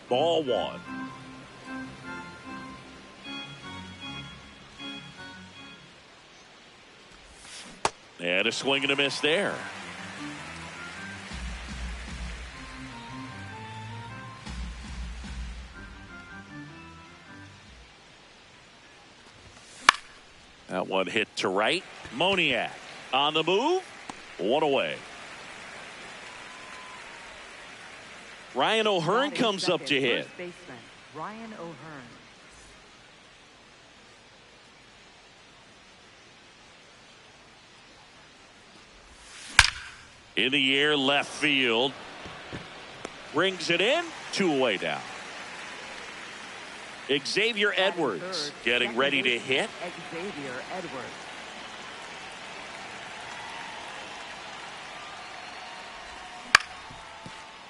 Ball one. And a swing and a miss there. That one hit to right. Moniak on the move. One away. Ryan O'Hearn comes up to hit. First baseman, Ryan O'Hearn. In the air, left field. Brings it in. 2 away now. Xavier Edwards getting ready to hit. Xavier Edwards.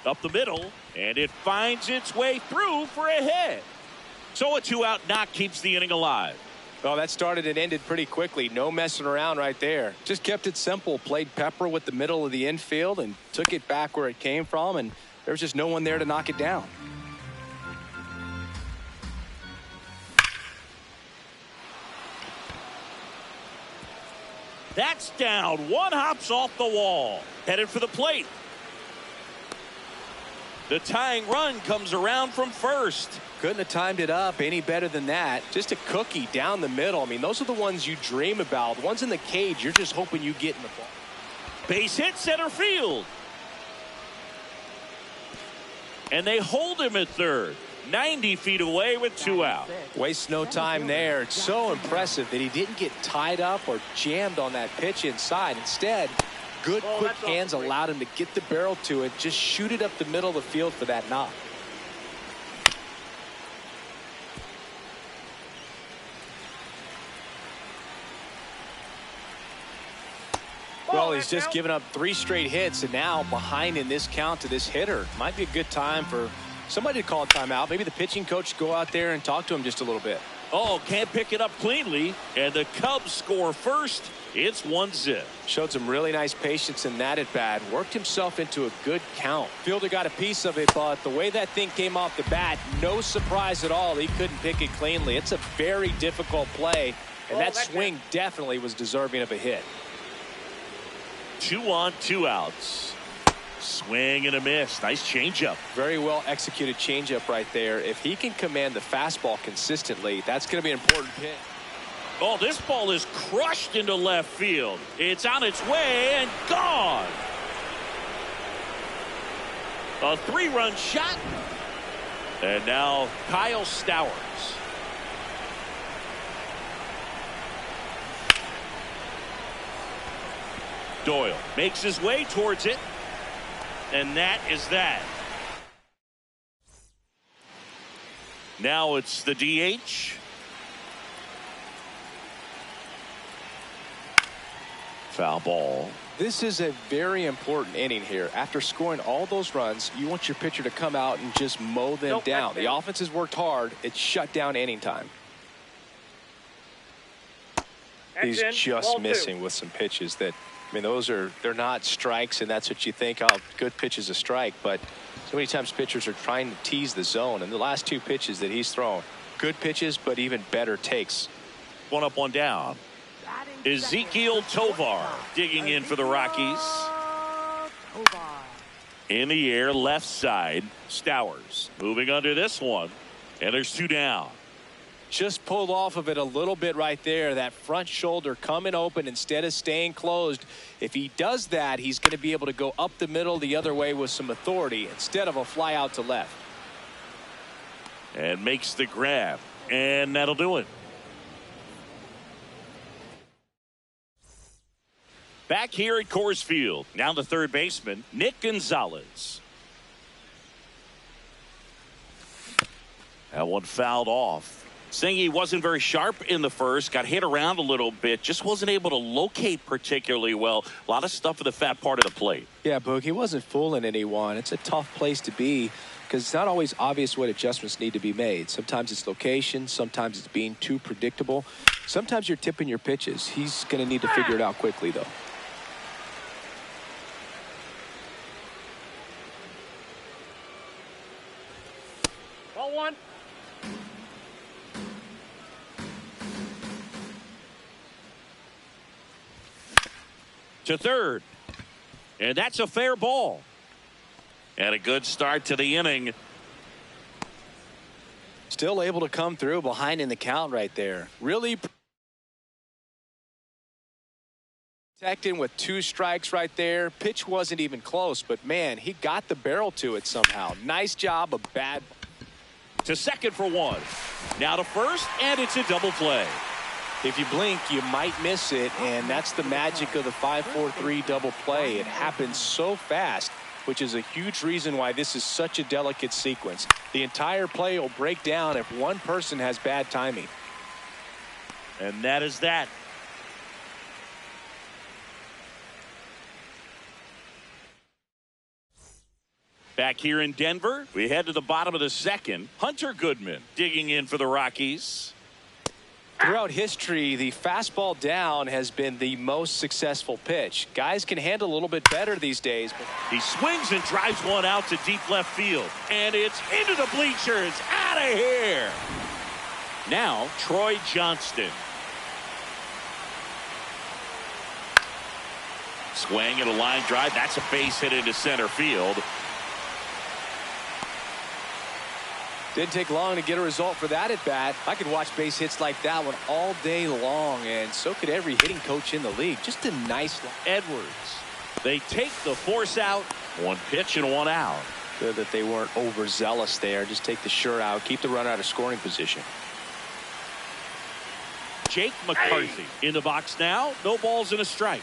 Up the middle, and it finds its way through for a hit. So a 2-out knock keeps the inning alive. Well, that started and ended pretty quickly. No messing around right there. Just kept it simple. Played Pepper with the middle of the infield and took it back where it came from, and there was just no one there to knock it down. That's down. One hops off the wall. Headed for the plate. The tying run comes around from first. Couldn't have timed it up any better than that. Just a cookie down the middle. I mean, those are the ones you dream about. The ones in the cage, you're just hoping you get in the ball. Base hit center field. And they hold him at third. 90 feet away with 2 out. Wastes no time there. It's so impressive that he didn't get tied up or jammed on that pitch inside. Instead, good quick hands allowed him to get the barrel to it, just shoot it up the middle of the field for that knock. Well, he's just given up 3 straight hits, and now behind in this count to this hitter. Might be a good time for somebody to call a timeout. Maybe the pitching coach go out there and talk to him just a little bit. Oh, can't pick it up cleanly, and the Cubs score first. It's 1-0. Showed some really nice patience in that at bat. Worked himself into a good count. Fielder got a piece of it, but the way that thing came off the bat, no surprise at all. He couldn't pick it cleanly. It's a very difficult play, and that swing definitely was deserving of a hit. 2 on, 2 outs. Swing and a miss. Nice changeup. Very well executed changeup right there. If he can command the fastball consistently, that's going to be an important pitch. Oh, this ball is crushed into left field. It's on its way and gone. A 3-run shot. And now Kyle Stowers. Doyle makes his way towards it. And that is that. Now it's the DH. Foul ball. This is a very important inning here. After scoring all those runs, you want your pitcher to come out and just mow them down. The offense has worked hard. It's shut down inning time. He's just missing with some pitches that, I mean, they're not strikes, and that's what you think. Oh, good pitch is a strike, but so many times pitchers are trying to tease the zone, and the last 2 pitches that he's thrown, good pitches, but even better takes. 1 up, 1 down. Ezequiel Tovar digging in for the Rockies. In the air, left side. Stowers moving under this one, and there's 2 down. Just pulled off of it a little bit right there. That front shoulder coming open instead of staying closed. If he does that, he's going to be able to go up the middle the other way with some authority instead of a fly out to left. And makes the grab, and that'll do it. Back here at Coors Field, now the third baseman, Nick Gonzalez. That one fouled off. Singy wasn't very sharp in the first, got hit around a little bit, just wasn't able to locate particularly well. A lot of stuff for the fat part of the plate. Yeah, Boog, he wasn't fooling anyone. It's a tough place to be because it's not always obvious what adjustments need to be made. Sometimes it's location, sometimes it's being too predictable. Sometimes you're tipping your pitches. He's going to need to figure it out quickly, though. Ball one. To third. And that's a fair ball. And a good start to the inning. Still able to come through behind in the count right there. Really protecting with 2 strikes right there. Pitch wasn't even close, but man, he got the barrel to it somehow. Nice job of bad. To second for 1. Now to first, and it's a double play. If you blink, you might miss it, and that's the magic of the 5-4-3 double play. It happens so fast, which is a huge reason why this is such a delicate sequence. The entire play will break down if one person has bad timing. And that is that. Back here in Denver, we head to the bottom of the second. Hunter Goodman digging in for the Rockies. Throughout history, the fastball down has been the most successful pitch. Guys can handle a little bit better these days. He swings and drives one out to deep left field. And it's into the bleachers. Out of here. Now, Troy Johnston. Swing and a line drive. That's a base hit into center field. Didn't take long to get a result for that at bat. I could watch base hits like that one all day long, and so could every hitting coach in the league. Just a nice Edwards. They take the force out. 1 pitch and 1 out. Good that they weren't overzealous there. Just take the shirt out. Keep the runner out of scoring position. Jake McCarthy in the box now. No balls and a strike.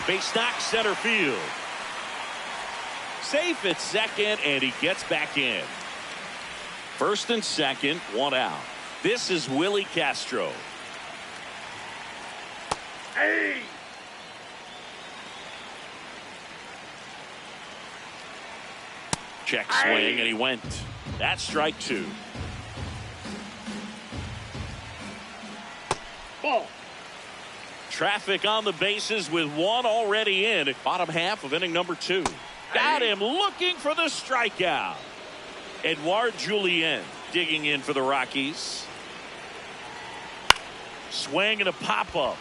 Base knock center field. Safe at second, and he gets back in. First and second, 1 out. This is Willie Castro. Hey! Check swing, and he went. That's strike 2. Ball. Traffic on the bases with 1 already in. Bottom half of inning number 2. Got him looking for the strikeout. Edouard Julien digging in for the Rockies. Swing and a pop-up.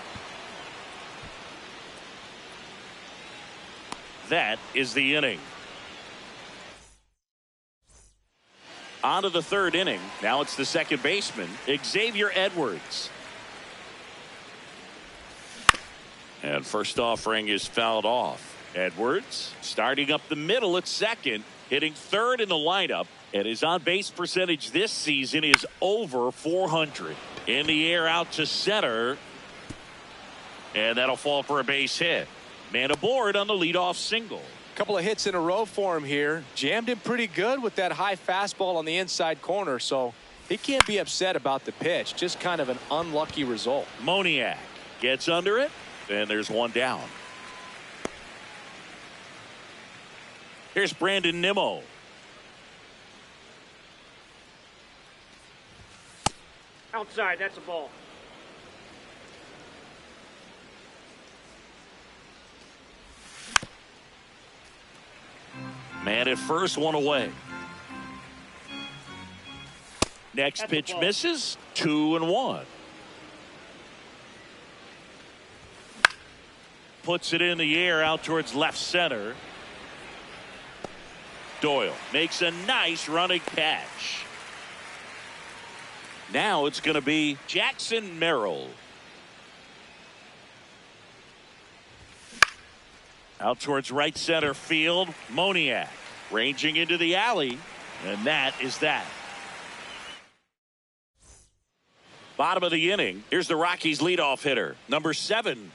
That is the inning. On to the 3rd inning. Now it's the second baseman, Xavier Edwards. And first offering is fouled off. Edwards starting up the middle at second, hitting 3rd in the lineup, and his on-base percentage this season is over 400. In the air out to center, and that'll fall for a base hit. Man aboard on the leadoff single. Couple of hits in a row for him here. Jammed him pretty good with that high fastball on the inside corner, so he can't be upset about the pitch. Just kind of an unlucky result. Moniak gets under it, and there's 1 down. Here's Brandon Nimmo. Outside, that's a ball. Man at first, 1 away. Next That's pitch misses. 2-1. Puts it in the air out towards left center. Doyle makes a nice running catch. Now it's going to be Jackson Merrill. Out towards right center field. Moniak ranging into the alley. And that is that. Bottom of the inning. Here's the Rockies leadoff hitter, number 7.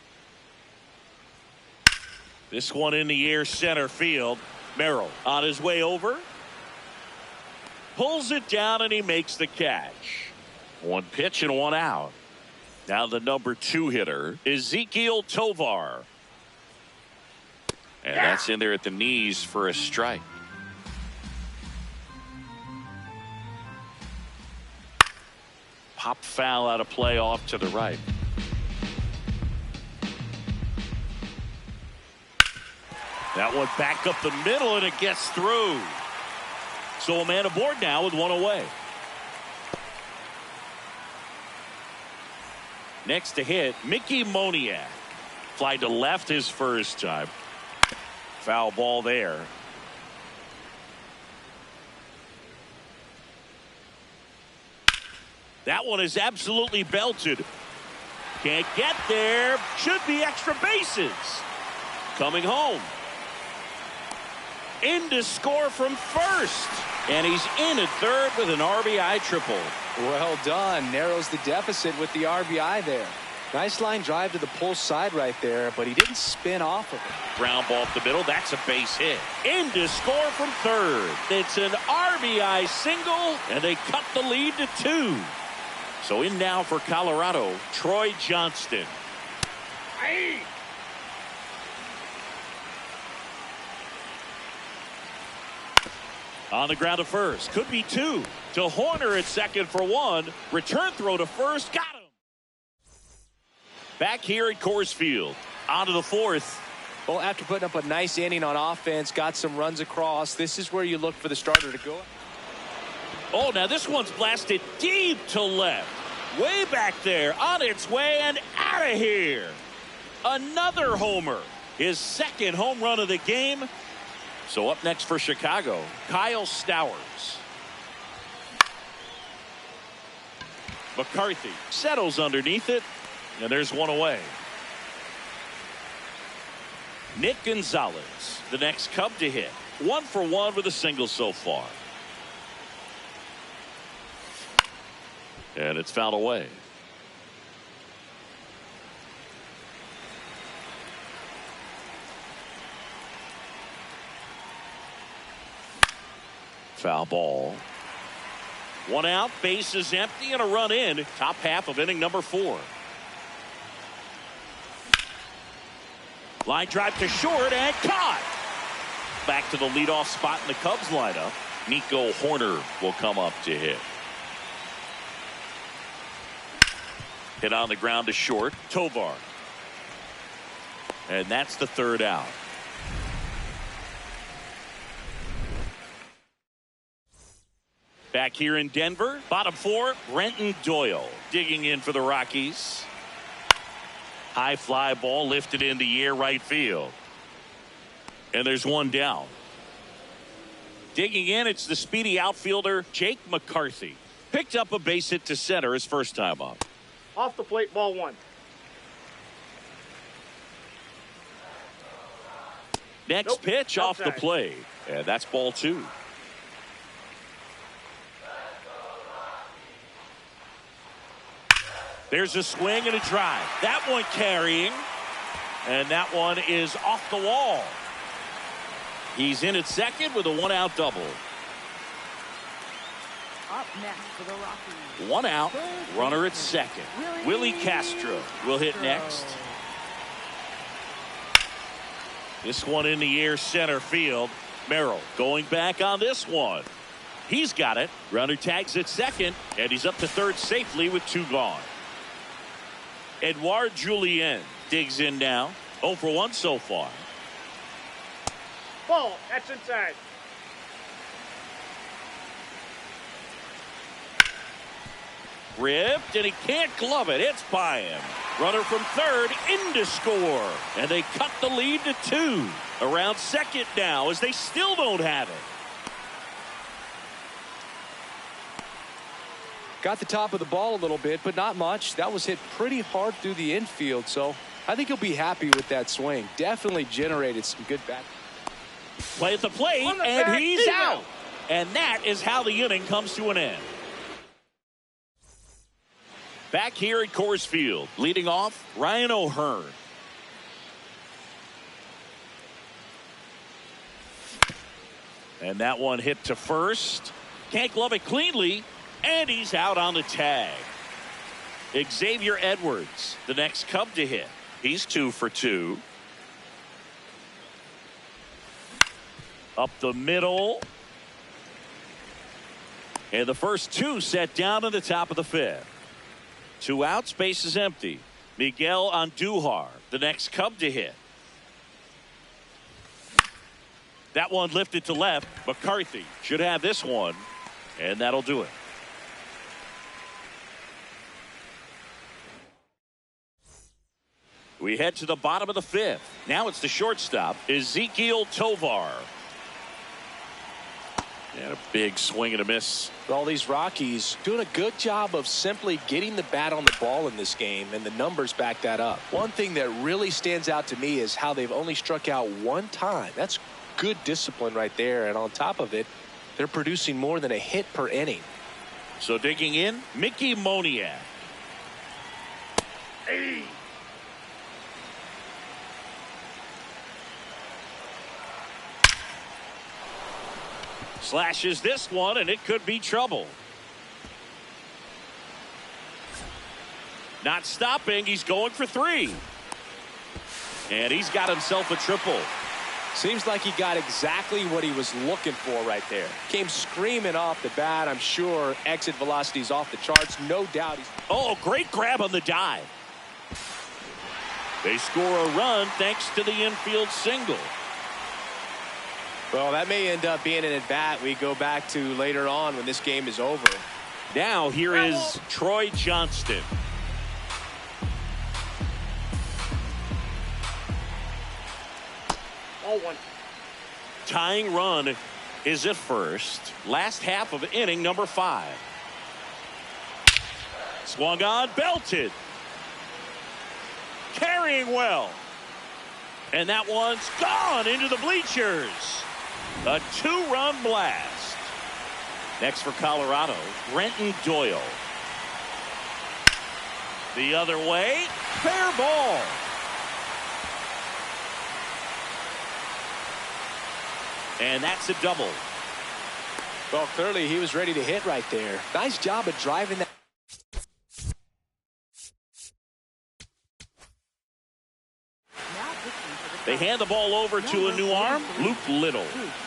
This one in the air center field. Merrill on his way over. Pulls it down and he makes the catch. 1 pitch and 1 out. Now the number 2 hitter, Ezequiel Tovar. And that's in there at the knees for a strike. Pop foul out of play off to the right. That one back up the middle, and it gets through. So a man aboard now with one away. Next to hit, Mickey Moniak. Fly to left his first time. Foul ball there. That one is absolutely belted. Can't get there. Should be extra bases. Coming home. In to score from first. And he's in at third with an RBI triple. Well done. Narrows the deficit with the RBI there. Nice line drive to the pull side right there, but he didn't spin off of it. Ground ball up the middle. That's a base hit. In to score from third. It's an RBI single, and they cut the lead to 2. So in now for Colorado, Troy Johnston. Hey! On the ground to first. Could be 2. To Horner at second for 1. Return throw to first. Got him. Back here at Coors Field. On to the 4th. Well, after putting up a nice inning on offense, got some runs across, this is where you look for the starter to go. Oh, now this one's blasted deep to left. Way back there. On its way and out of here. Another homer. His second home run of the game. So up next for Chicago, Kyle Stowers. McCarthy settles underneath it, and there's one away. Nick Gonzalez, the next Cub to hit. 1 for 1 with a single so far. And it's fouled away. Foul ball. 1 out, base is empty, and a run in. Top half of inning number 4. Line drive to short and caught. Back to the leadoff spot in the Cubs lineup. Nico Horner will come up to hit. Hit on the ground to short. Tovar. And that's the 3rd out. Back here in Denver, bottom 4, Brenton Doyle digging in for the Rockies. High fly ball lifted in the air right field. And there's one down. Digging in, it's the speedy outfielder Jake McCarthy. Picked up a base hit to center his first time up. Off the plate, ball 1. Next pitch off the Outside. plate. And that's ball 2. There's a swing and a drive. That one carrying. And that one is off the wall. He's in at second with a 1-out double. Up next for the Rockies. 1 out. Runner at second. Willie Castro will hit next. This one in the air center field. Merrill going back on this one. He's got it. Runner tags at second. And he's up to third safely with 2 gone. Edouard Julien digs in now. 0 for 1 so far. Ball, that's inside. Ripped, and he can't glove it. It's by him. Runner from third in to score. And they cut the lead to 2. Around second now as they still don't have it. Got the top of the ball a little bit, but not much. That was hit pretty hard through the infield, so I think he'll be happy with that swing. Definitely generated some good bat. Play at the plate, and he's out. And that is how the inning comes to an end. Back here at Coors Field, leading off, Ryan O'Hearn. And that one hit to first. Can't glove it cleanly. And he's out on the tag. Xavier Edwards, the next Cub to hit. He's 2 for 2. Up the middle. And the first 2 set down in the top of the 5th. 2 outs, base is empty. Miguel Andujar, the next Cub to hit. That one lifted to left. McCarthy should have this one, and that'll do it. We head to the bottom of the fifth. Now it's the shortstop, Ezequiel Tovar. And a big swing and a miss. All these Rockies doing a good job of simply getting the bat on the ball in this game, and the numbers back that up. One thing that really stands out to me is how they've only struck out one time. That's good discipline right there, and on top of it, they're producing more than a hit per inning. So digging in, Mickey Moniak. Hey. Slashes this one, and it could be trouble. Not stopping. He's going for 3. And he's got himself a triple. Seems like he got exactly what he was looking for right there. Came screaming off the bat. I'm sure exit velocity's off the charts. No doubt. Oh, great grab on the dive. They score a run thanks to the infield single. Well, that may end up being an at-bat we go back to later on when this game is over. Now here is Troy Johnston. Ball 1. Tying run is at first. Last half of inning number 5. Swung on, belted. Carrying well. And that one's gone into the bleachers. A 2-run blast. Next for Colorado, Brenton Doyle. The other way, fair ball. And that's a double. Well, clearly he was ready to hit right there. Nice job of driving that. They hand the ball over to a new arm, Luke Little.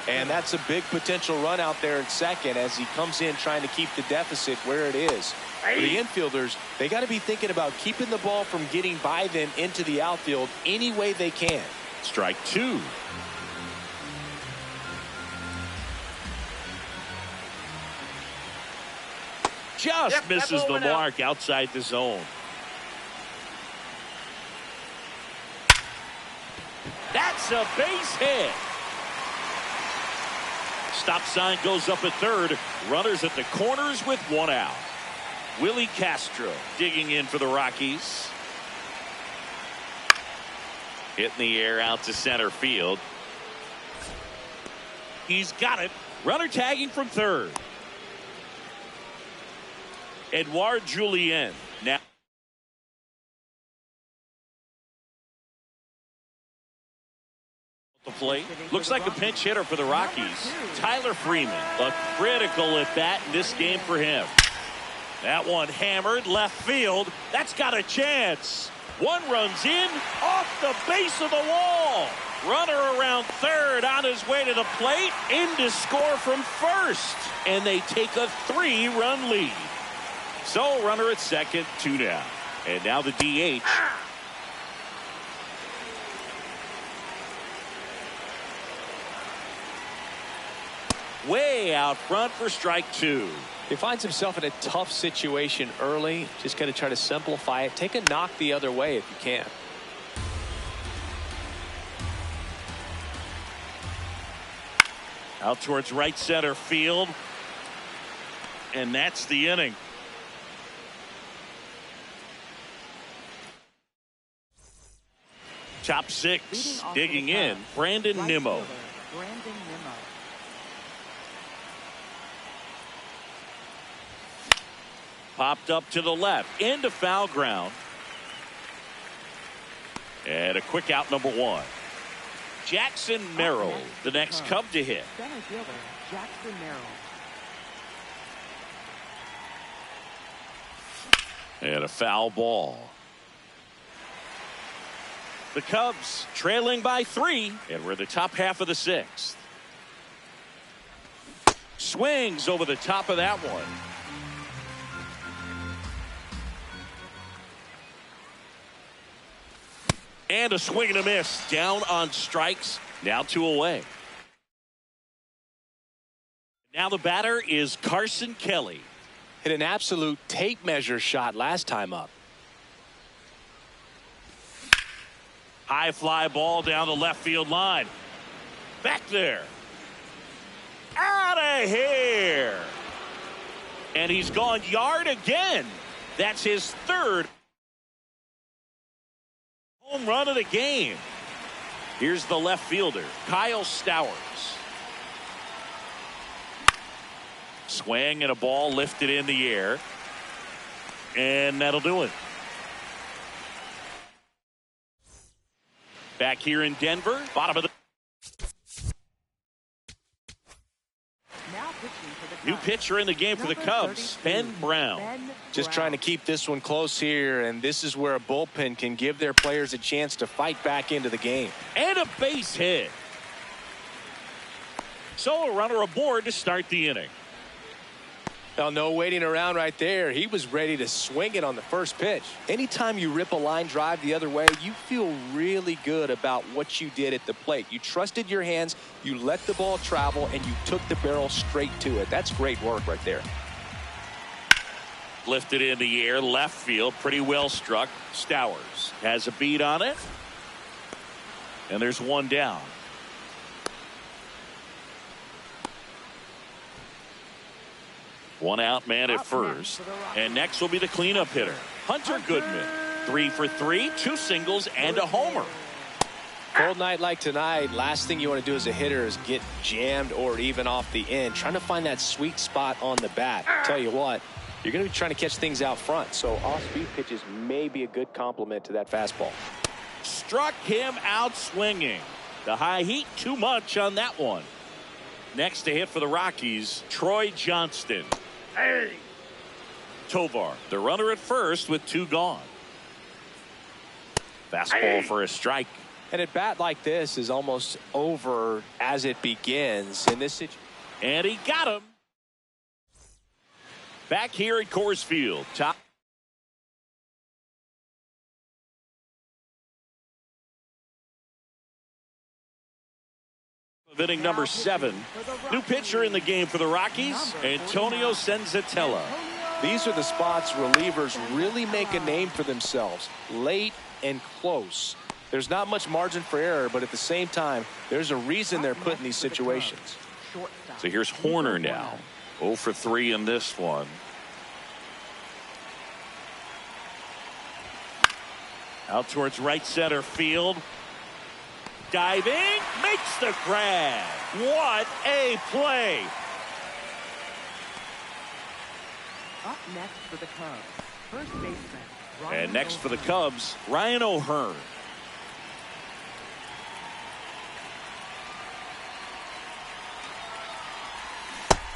And that's a big potential run out there in second as he comes in trying to keep the deficit where it is. For the infielders, they got to be thinking about keeping the ball from getting by them into the outfield any way they can. Strike 2. Just misses the mark outside the zone. That's a base hit. Stop sign goes up at third. Runners at the corners with 1 out. Willie Castro digging in for the Rockies. Hit in the air out to center field. He's got it. Runner tagging from third. Edouard Julien now. The plate looks like a pinch hitter for the Rockies. Tyler Freeman, a critical at bat in this game for him. That one hammered left field. That's got a chance. One runs in off the base of the wall. Runner around third on his way to the plate. In to score from first. And they take a 3-run lead. So runner at second, 2 down. And now the DH. Way out front for strike 2. He finds himself in a tough situation early. Just got to try to simplify it. Take a knock the other way if you can. Out towards right center field. And that's the inning. Top 6 digging in, Brandon Nimmo. Popped up to the left into foul ground. And a quick out number 1. Jackson Merrill, the next Cub to hit. Center fielder Jackson Merrill. And a foul ball. The Cubs trailing by 3, and we're in the top half of the 6th. Swings over the top of that one. And a swing and a miss down on strikes. Now 2 away. Now the batter is Carson Kelly. Hit an absolute tape measure shot last time up. High fly ball down the left field line. Back there. Out of here. And he's gone yard again. That's his third home run of the game. Here's the left fielder, Kyle Stowers. Swing and a ball lifted in the air. And that'll do it. Back here in Denver, bottom of the Now pitching for the Cubs. new pitcher in the game for the Cubs, Ben Brown. Just trying to keep this one close here, and this is where a bullpen can give their players a chance to fight back into the game. And a base hit. So a runner aboard to start the inning. Now, no waiting around right there. He was ready to swing it on the first pitch. Anytime you rip a line drive the other way, you feel really good about what you did at the plate. You trusted your hands, you let the ball travel, and you took the barrel straight to it. That's great work right there. Lifted in the air, left field, pretty well struck. Stowers has a beat on it. And there's one down. One out man at first. And next will be the cleanup hitter, Hunter Goodman. 3 for 3, 2 singles and a homer. Cold night like tonight, last thing you want to do as a hitter is get jammed or even off the end. Trying to find that sweet spot on the bat. Tell you what, you're going to be trying to catch things out front. So off-speed pitches may be a good complement to that fastball. Struck him out swinging. The high heat too much on that one. Next to hit for the Rockies, Troy Johnston. Hey. Tovar, the runner at first with 2 gone. Fastball for a strike. And at bat like this is almost over as it begins in this situation. And he got him. Back here at Coors Field. Top. Of inning number 7. New pitcher in the game for the Rockies, Antonio Senzatella. These are the spots relievers really make a name for themselves. Late and close. There's not much margin for error, but at the same time, there's a reason they're put in these situations. So here's Horner now. 0 for 3 in this one. Out towards right center field. Diving, makes the grab. What a play. Up next for the Cubs, first baseman. And next for the Cubs, Ryan O'Hearn.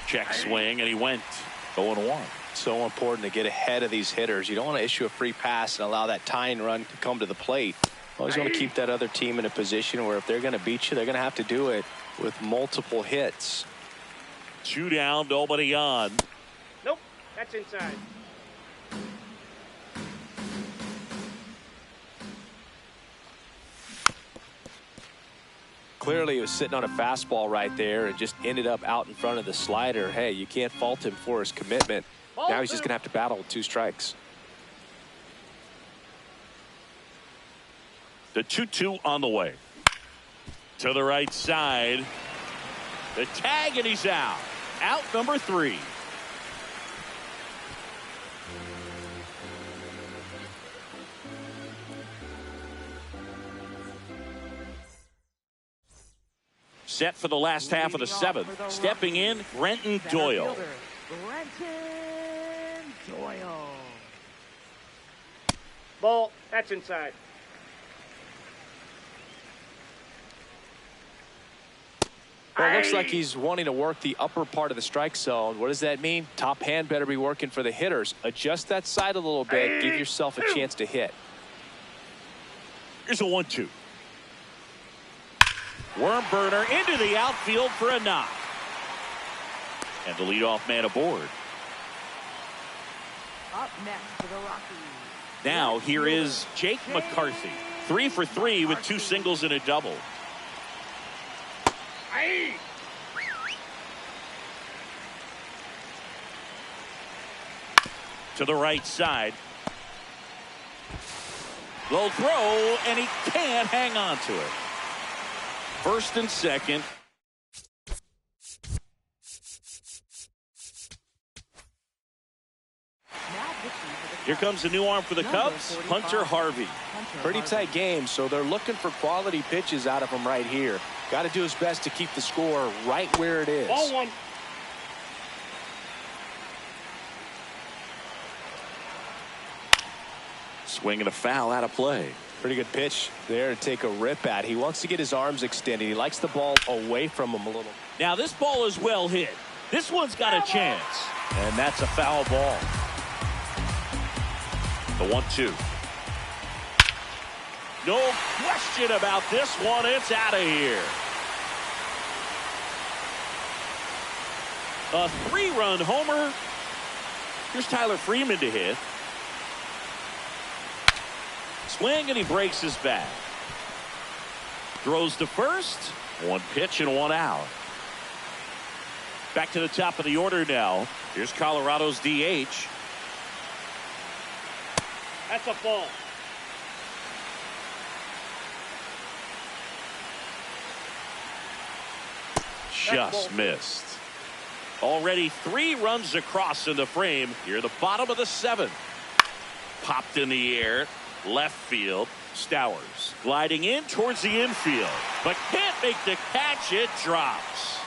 Check swing, and he went 0-1. So important to get ahead of these hitters. You don't want to issue a free pass and allow that tying run to come to the plate. Always want to keep that other team in a position where if they're going to beat you, they're going to have to do it with multiple hits. 2 down, nobody on. Nope, that's inside. Clearly, he was sitting on a fastball right there and just ended up out in front of the slider. Hey, you can't fault him for his commitment. Now he's just going to have to battle with 2 strikes. The 2-2 on the way. To the right side. The tag, and he's out. Out number 3. Set for the last half of the 7th. Stepping in, Brenton Doyle. Brenton Doyle. Ball, that's inside. Well, it looks like he's wanting to work the upper part of the strike zone. What does that mean? Top hand better be working for the hitters. Adjust that side a little bit. Give yourself a chance to hit. Here's a 1-2. Worm burner into the outfield for a knock. And the leadoff man aboard. Up next for the Rockies. Now here is Jake McCarthy. 3 for 3 with 2 singles and a double. to the right side. Low throw, and he can't hang on to it. First and second. Here comes the new arm for the Cubs, Hunter Harvey. Pretty tight game, so they're looking for quality pitches out of him right here. Got to do his best to keep the score right where it is. Ball one. Swing and a foul out of play. Pretty good pitch there to take a rip at. He wants to get his arms extended. He likes the ball away from him a little. Now this ball is well hit. This one's got a chance. And that's a foul ball. The 1-2. No question about this one. It's out of here. A 3-run homer. Here's Tyler Freeman to hit. Swing, and he breaks his back. Throws to first. One pitch and one out. Back to the top of the order now. Here's Colorado's DH. That's a ball. Just missed. Already 3 runs across in the frame. Here, the bottom of the 7th. Popped in the air. Left field. Stowers gliding in towards the infield, but can't make the catch. It drops.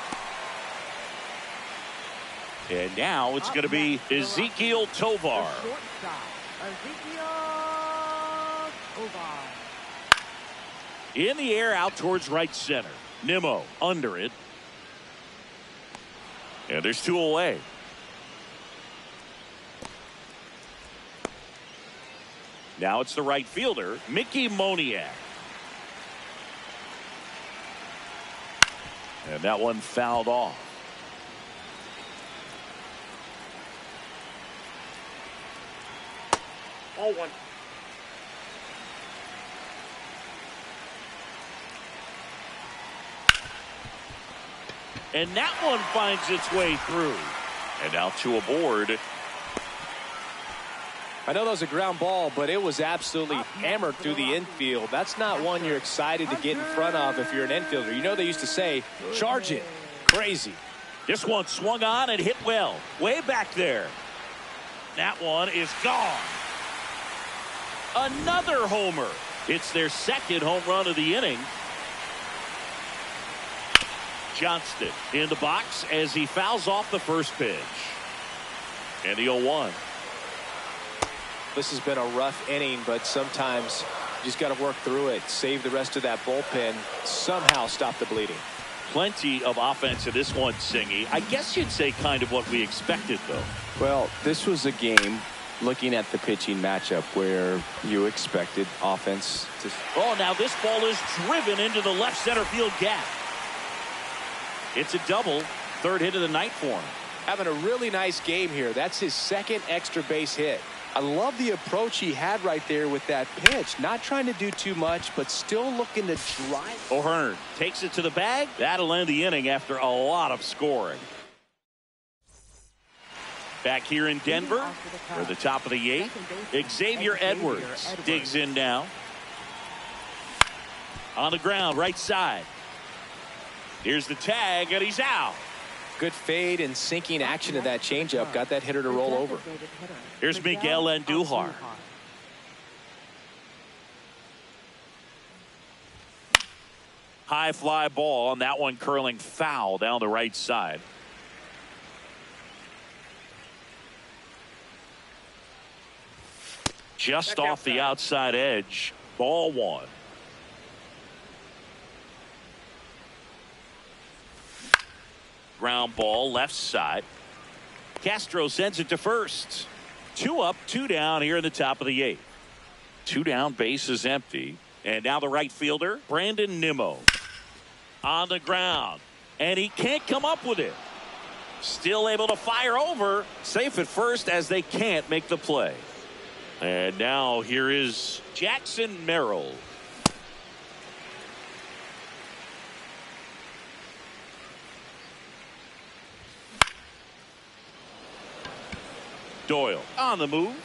And now it's going to be Ezequiel Tovar. In the air out towards right center. Nimmo under it. And there's 2 away. Now it's the right fielder, Mickey Moniak. And that one fouled off. Ball one. And that one finds its way through. And now 2 aboard. I know that was a ground ball, but it was absolutely hammered through the infield. That's not one you're excited to get in front of if you're an infielder. You know they used to say, charge it. Crazy. This one swung on and hit well. Way back there. That one is gone. Another homer. It's their 2nd home run of the inning. Johnston in the box as he fouls off the first pitch. And the 0-1. This has been a rough inning, but sometimes you just got to work through it. Save the rest of that bullpen. Somehow stop the bleeding. Plenty of offense in this one, Singy. I guess you'd say kind of what we expected, though. Well, this was a game, looking at the pitching matchup, where you expected offense to... Oh, now this ball is driven into the left center field gap. It's a double. 3rd hit of the night for him. Having a really nice game here. That's his 2nd extra base hit. I love the approach he had right there with that pitch. Not trying to do too much, but still looking to drive. O'Hearn takes it to the bag. That'll end the inning after a lot of scoring. Back here in Denver, for the top of the 8th, Xavier Edwards digs in now. On the ground, right side. Here's the tag, and he's out. Good fade and sinking action of that changeup. Got that hitter to roll over. Here's Miguel Andujar. High fly ball, and that one curling foul down the right side. Just off the outside edge. Ball 1. Ground ball left side. Castro sends it to first. 2 up, 2 down here in the top of the 8th. 2 down, base is empty. And now the right fielder, Brandon Nimmo. On the ground. And he can't come up with it. Still able to fire over. Safe at first as they can't make the play. And now here is Jackson Merrill. Doyle on the move.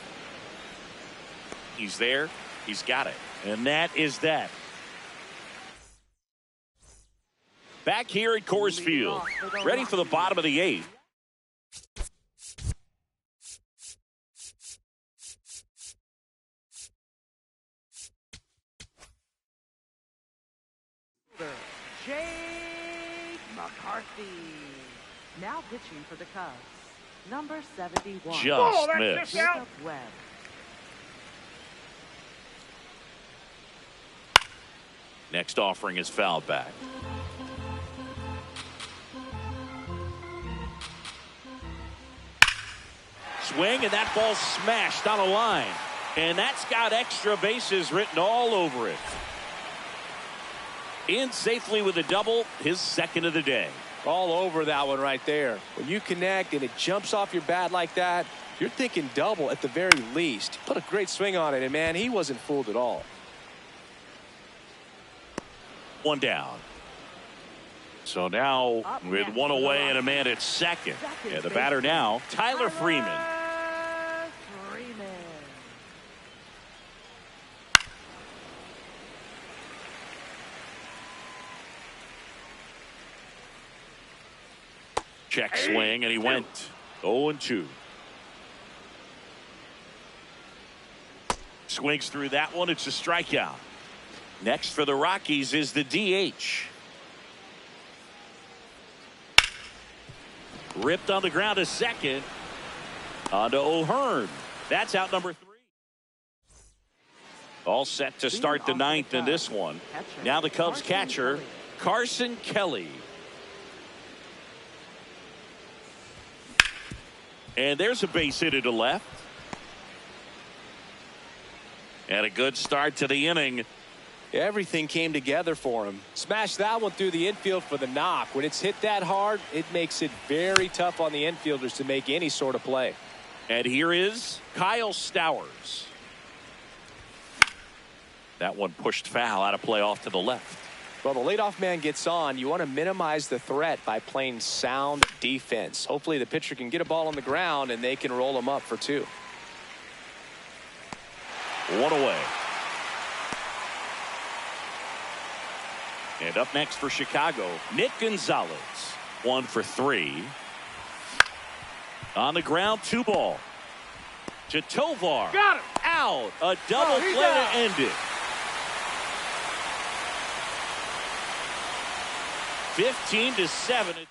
He's there. He's got it. And that is that. Back here at Coors Field. Ready for the bottom of the 8th. Jake McCarthy. Now pitching for the Cubs. Number 71. Just that's missed. just out. Jacob Webb. Next offering is fouled back. Swing, and that ball smashed on a line. And that's got extra bases written all over it. In safely with a double, his second of the day. All over that one right there. When you connect and it jumps off your bat like that, you're thinking double at the very least. Put a great swing on it, and man, he wasn't fooled at all. One down. So now Up with next, one away the and a man at second. Second And the baseman, batter now, Tyler Freeman. Tyler Freeman. Check swing, and he went 0-2. Swings through that one. It's a strikeout. Next for the Rockies is the DH. Ripped on the ground to second. On to O'Hearn. That's out number 3. All set to start the 9th in this one. Now the Cubs catcher, Carson Kelly. And there's a base hit to left. And a good start to the inning. Everything came together for him. Smashed that one through the infield for the knock. When it's hit that hard, it makes it very tough on the infielders to make any sort of play. And here is Kyle Stowers. That one pushed foul, out of play off to the left. Well, the leadoff man gets on. You want to minimize the threat by playing sound defense. Hopefully the pitcher can get a ball on the ground and they can roll him up for 2. One away. And up next for Chicago, Nick Gonzalez. 1 for 3. On the ground, 2 ball. To Tovar. Got him. Out. A double he's play out. to end it. 15-7.